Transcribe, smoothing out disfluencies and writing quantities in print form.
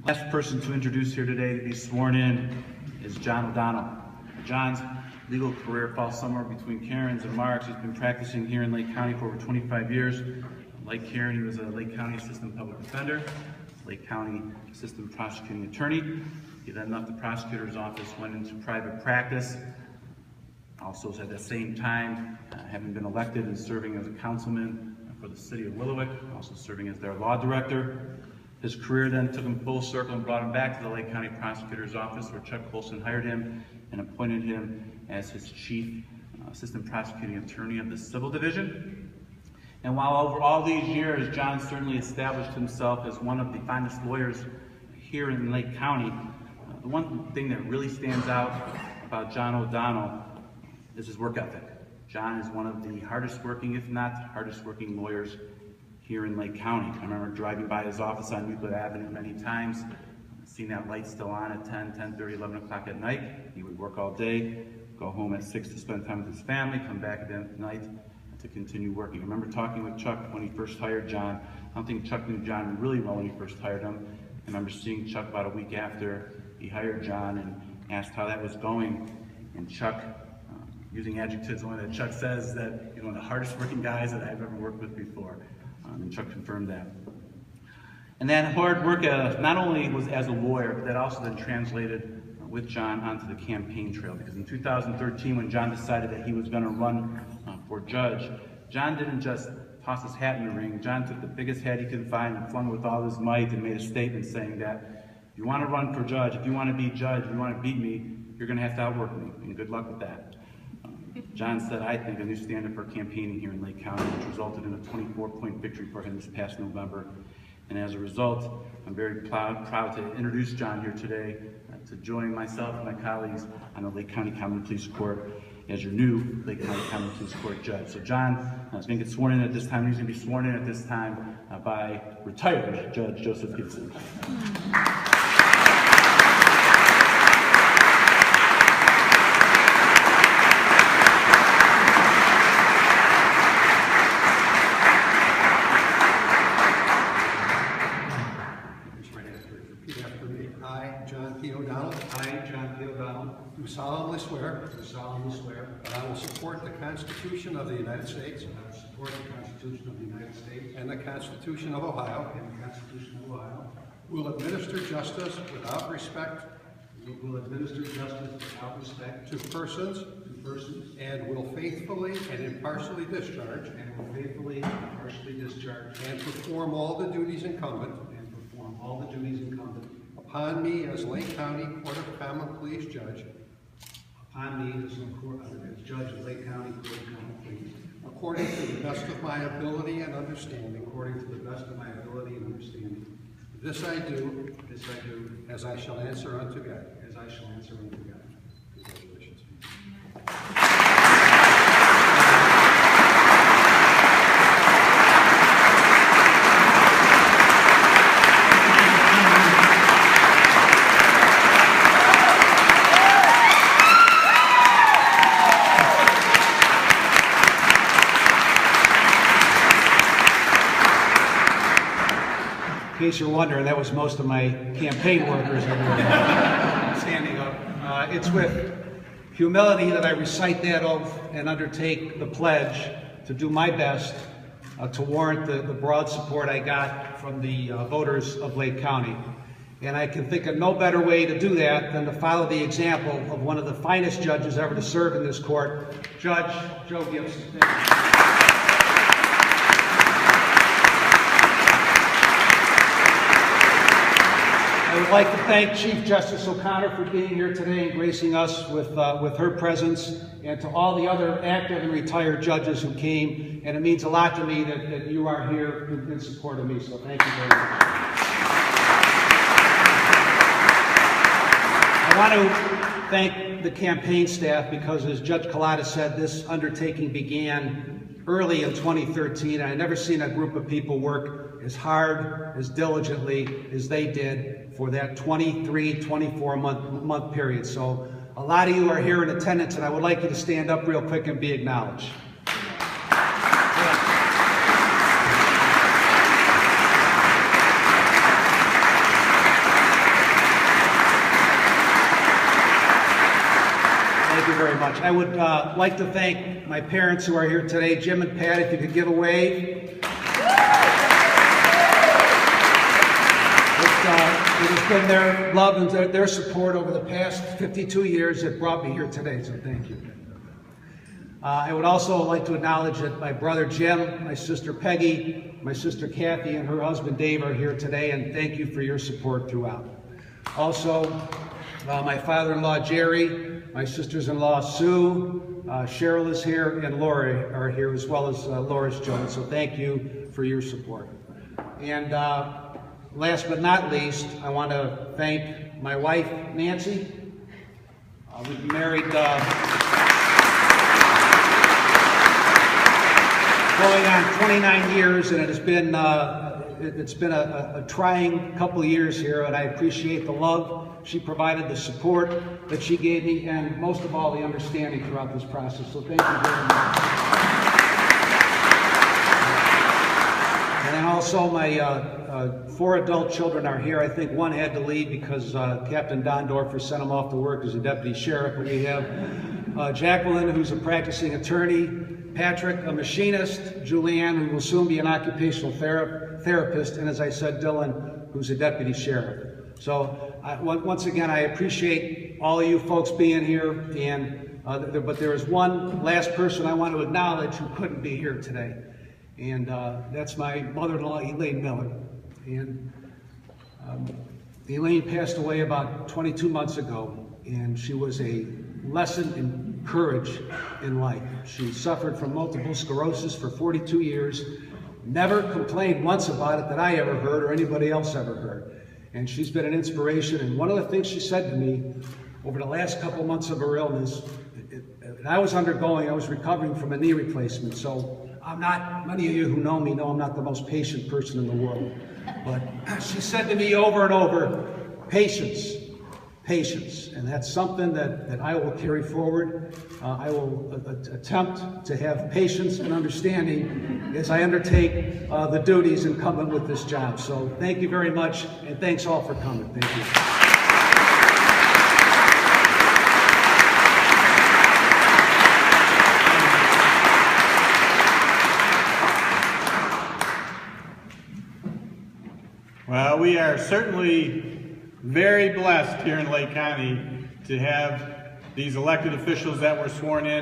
Last person to introduce here today to be sworn in is John O'Donnell. John's legal career falls somewhere between Karen's and Mark's. He's been practicing here in Lake County for over 25 years. Like Karen, he was a Lake County Assistant Public Defender, Lake County Assistant Prosecuting Attorney. He then left the prosecutor's office, went into private practice. Also at the same time, having been elected and serving as a councilman for the city of Willowick, also serving as their law director. His career then took him full circle and brought him back to the Lake County Prosecutor's Office, where Chuck Colson hired him and appointed him as his chief assistant prosecuting attorney of the Civil Division. And while over all these years, John certainly established himself as one of the finest lawyers here in Lake County, the one thing that really stands out about John O'Donnell is his work ethic. John is one of the hardest working, if not hardest working lawyers here in Lake County. I remember driving by his office on Euclid Avenue many times, seeing that light still on at 10, 10:30, 11 o'clock at night. He would work all day, go home at 6 to spend time with his family, come back at night to continue working. I remember talking with Chuck when he first hired John. I don't think Chuck knew John really well when he first hired him. I remember seeing Chuck about a week after he hired John and asked how that was going. And Chuck, using adjectives, one that Chuck says that he's one of the hardest working guys that I've ever worked with before. And Chuck confirmed that. And that hard work not only was as a lawyer, but that also then translated with John onto the campaign trail. Because in 2013, when John decided that he was going to run for judge, John didn't just toss his hat in the ring. John took the biggest hat he could find and flung it with all his might and made a statement saying that if you want to run for judge, if you want to be judge, if you want to beat me, you're going to have to outwork me, and good luck with that. John set, I think, a new standard for campaigning here in Lake County, which resulted in a 24-point victory for him this past November. And as a result, I'm very proud to introduce John here today to join myself and my colleagues on the Lake County Common Pleas Court as your new Lake County Common Pleas Court judge. So John is going to get sworn in at this time. He's going to be sworn in at this time by retired Judge Joseph Gibson. Do solemnly swear that I will support the Constitution of the United States and the Constitution of Ohio. Will administer justice without respect to persons and will faithfully and impartially discharge and perform all the duties incumbent upon me as Lake County Court of Common Pleas judge. Judge of Lake County Court of Common Pleas. According to the best of my ability and understanding. This I do. As I shall answer unto God. Congratulations. In case you're wondering, that was most of my campaign workers that were standing up. It's with humility that I recite that oath and undertake the pledge to do my best to warrant the broad support I got from the voters of Lake County. And I can think of no better way to do that than to follow the example of one of the finest judges ever to serve in this court, Judge Joe Gibson. I would like to thank Chief Justice O'Connor for being here today and gracing us with her presence, and to all the other active and retired judges who came. And it means a lot to me that you are here in support of me, so thank you very much. I want to thank the campaign staff because, as Judge Collada said, this undertaking began early in 2013, and I've never seen a group of people work as hard, as diligently as they did for that 24 month period. So a lot of you are here in attendance, and I would like you to stand up real quick and be acknowledged. Thank you very much. I would like to thank my parents who are here today. Jim and Pat, if you could give a wave. It has been their love and their support over the past 52 years that brought me here today, so thank you. I would also like to acknowledge that my brother Jim, my sister Peggy, my sister Kathy, and her husband Dave are here today, and thank you for your support throughout. Also, my father-in-law Jerry, my sisters-in-law Sue, Cheryl is here, and Lori are here, as well as Loris Jones, so thank you for your support. And last but not least, I want to thank my wife, Nancy. We've been married going on 29 years, and it has been a trying couple of years here, and I appreciate the love she provided, the support that she gave me, and most of all, the understanding throughout this process. So thank you very much. And then also my 4 adult children are here. I think one had to leave because Captain Dondorfer sent him off to work as a deputy sheriff. But we have Jacqueline, who's a practicing attorney, Patrick, a machinist, Julianne, who will soon be an occupational therapist, and as I said, Dylan, who's a deputy sheriff. So once again, I appreciate all of you folks being here, and but there is one last person I want to acknowledge who couldn't be here today, and that's my mother-in-law, Elaine Miller. And Elaine passed away about 22 months ago, and she was a lesson in courage in life. She suffered from multiple sclerosis for 42 years, never complained once about it that I ever heard or anybody else ever heard. And she's been an inspiration. And one of the things she said to me over the last couple months of her illness, I was recovering from a knee replacement. So many of you who know me know I'm not the most patient person in the world. But she said to me over and over, patience, patience. And that's something that I will carry forward. I will attempt to have patience and understanding as I undertake the duties incumbent with this job. So thank you very much, and thanks all for coming. Thank you. Well, we are certainly very blessed here in Lake County to have these elected officials that were sworn in.